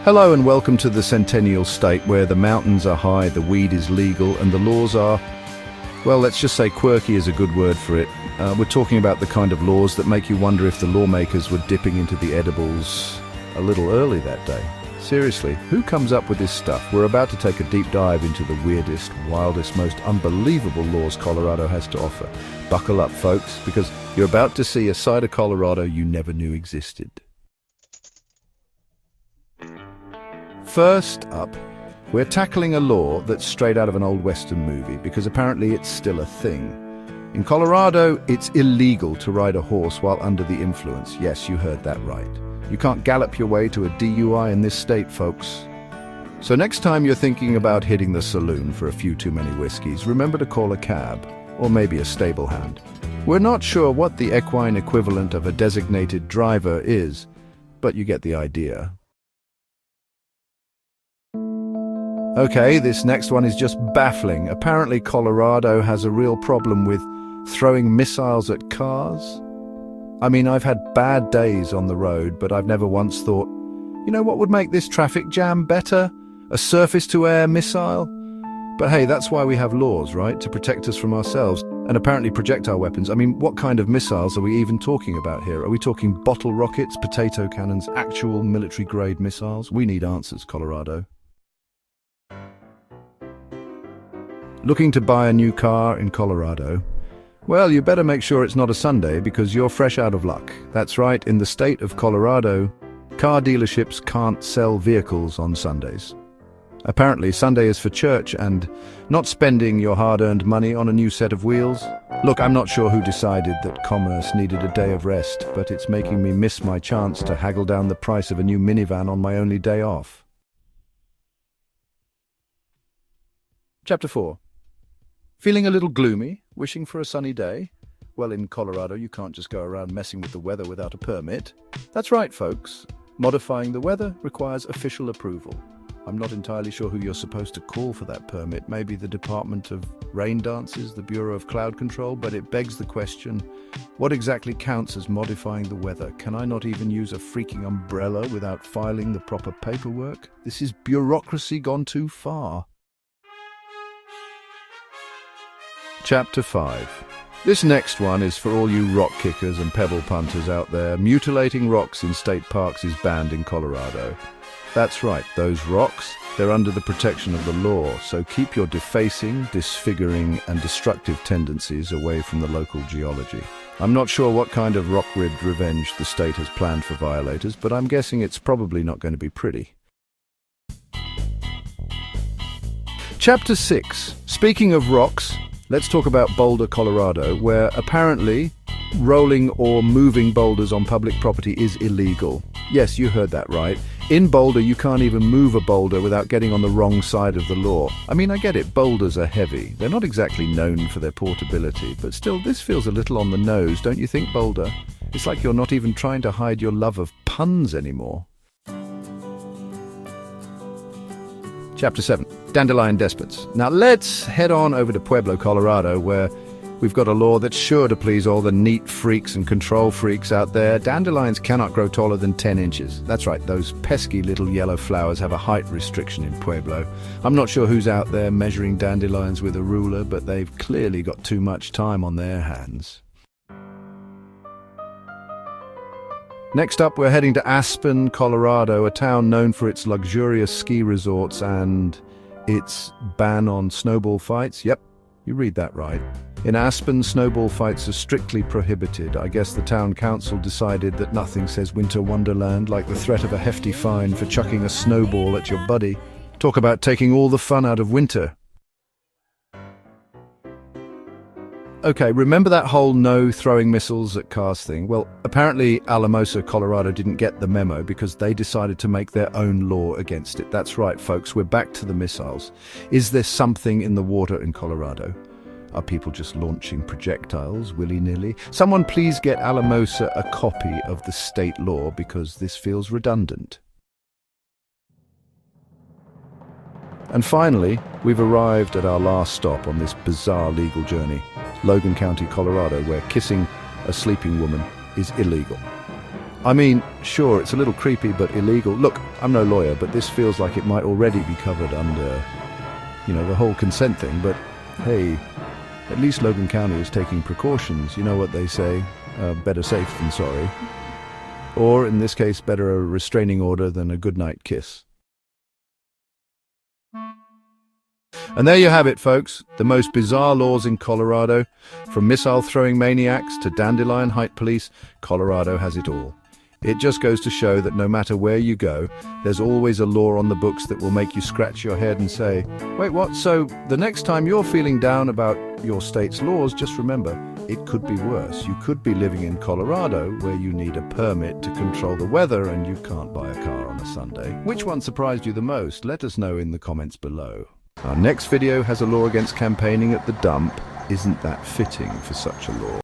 Hello and welcome to the Centennial State, where the mountains are high, the weed is legal, and the laws are, well, let's just say quirky is a good word for it. We're talking about the kind of laws that make you wonder if the lawmakers were dipping into the edibles a little early that day. Seriously, who comes up with this stuff? We're about to take a deep dive into the weirdest, wildest, most unbelievable laws Colorado has to offer. Buckle up, folks, because you're about to see a side of Colorado you never knew existed. First up, we're tackling a law that's straight out of an old Western movie, because apparently it's still a thing. In Colorado, it's illegal to ride a horse while under the influence. Yes, you heard that right. You can't gallop your way to a DUI in this state, folks. So next time you're thinking about hitting the saloon for a few too many whiskeys, remember to call a cab, or maybe a stable hand. We're not sure what the equine equivalent of a designated driver is, but you get the idea. Okay, this next one is just baffling. Apparently Colorado has a real problem with throwing missiles at cars. I mean, I've had bad days on the road, but I've never once thought, you know what would make this traffic jam better? A surface-to-air missile? But hey, that's why we have laws, right? To protect us from ourselves, and apparently projectile weapons. I mean, what kind of missiles are we even talking about here? Are we talking bottle rockets, potato cannons, actual military-grade missiles? We need answers, Colorado. Looking to buy a new car in Colorado? Well, you better make sure it's not a Sunday, because you're fresh out of luck. That's right, in the state of Colorado, car dealerships can't sell vehicles on Sundays. Apparently, Sunday is for church and not spending your hard-earned money on a new set of wheels. Look, I'm not sure who decided that commerce needed a day of rest, but it's making me miss my chance to haggle down the price of a new minivan on my only day off. Chapter 4. Feeling a little gloomy? Wishing for a sunny day? Well, in Colorado, you can't just go around messing with the weather without a permit. That's right, folks. Modifying the weather requires official approval. I'm not entirely sure who you're supposed to call for that permit. Maybe the Department of Rain Dances, the Bureau of Cloud Control, but it begs the question, what exactly counts as modifying the weather? Can I not even use a freaking umbrella without filing the proper paperwork? This is bureaucracy gone too far. Chapter 5. This next one is for all you rock kickers and pebble punters out there. Mutilating rocks in state parks is banned in Colorado. That's right, those rocks, they're under the protection of the law, so keep your defacing, disfiguring, and destructive tendencies away from the local geology. I'm not sure what kind of rock-ribbed revenge the state has planned for violators, but I'm guessing it's probably not going to be pretty. Chapter 6. Speaking of rocks, let's talk about Boulder, Colorado, where apparently rolling or moving boulders on public property is illegal. Yes, you heard that right. In Boulder, you can't even move a boulder without getting on the wrong side of the law. I mean, I get it, boulders are heavy. They're not exactly known for their portability, but still, this feels a little on the nose, don't you think, Boulder? It's like you're not even trying to hide your love of puns anymore. Chapter 7. Dandelion Despots. Now let's head on over to Pueblo, Colorado, where we've got a law that's sure to please all the neat freaks and control freaks out there. Dandelions cannot grow taller than 10 inches. That's right, those pesky little yellow flowers have a height restriction in Pueblo. I'm not sure who's out there measuring dandelions with a ruler, but they've clearly got too much time on their hands. Next up, we're heading to Aspen, Colorado, a town known for its luxurious ski resorts and its ban on snowball fights. Yep, you read that right. In Aspen, snowball fights are strictly prohibited. I guess the town council decided that nothing says winter wonderland like the threat of a hefty fine for chucking a snowball at your buddy. Talk about taking all the fun out of winter. Okay, remember that whole no throwing missiles at cars thing? Well, apparently Alamosa, Colorado didn't get the memo because they decided to make their own law against it. That's right, folks, we're back to the missiles. Is there something in the water in Colorado? Are people just launching projectiles willy-nilly? Someone please get Alamosa a copy of the state law, because this feels redundant. And finally, we've arrived at our last stop on this bizarre legal journey. Logan County, Colorado, where kissing a sleeping woman is illegal. I mean, sure, it's a little creepy but illegal. Look, I'm no lawyer, but this feels like it might already be covered under, the whole consent thing. But hey, at least Logan County is taking precautions. You know what they say, better safe than sorry. Or, in this case, better a restraining order than a goodnight kiss. And there you have it, folks. The most bizarre laws in Colorado. From missile-throwing maniacs to dandelion height police, Colorado has it all. It just goes to show that no matter where you go, there's always a law on the books that will make you scratch your head and say, wait, what? So the next time you're feeling down about your state's laws, just remember, it could be worse. You could be living in Colorado where you need a permit to control the weather and you can't buy a car on a Sunday. Which one surprised you the most? Let us know in the comments below. Our next video has a law against campaigning at the dump. Isn't that fitting for such a law?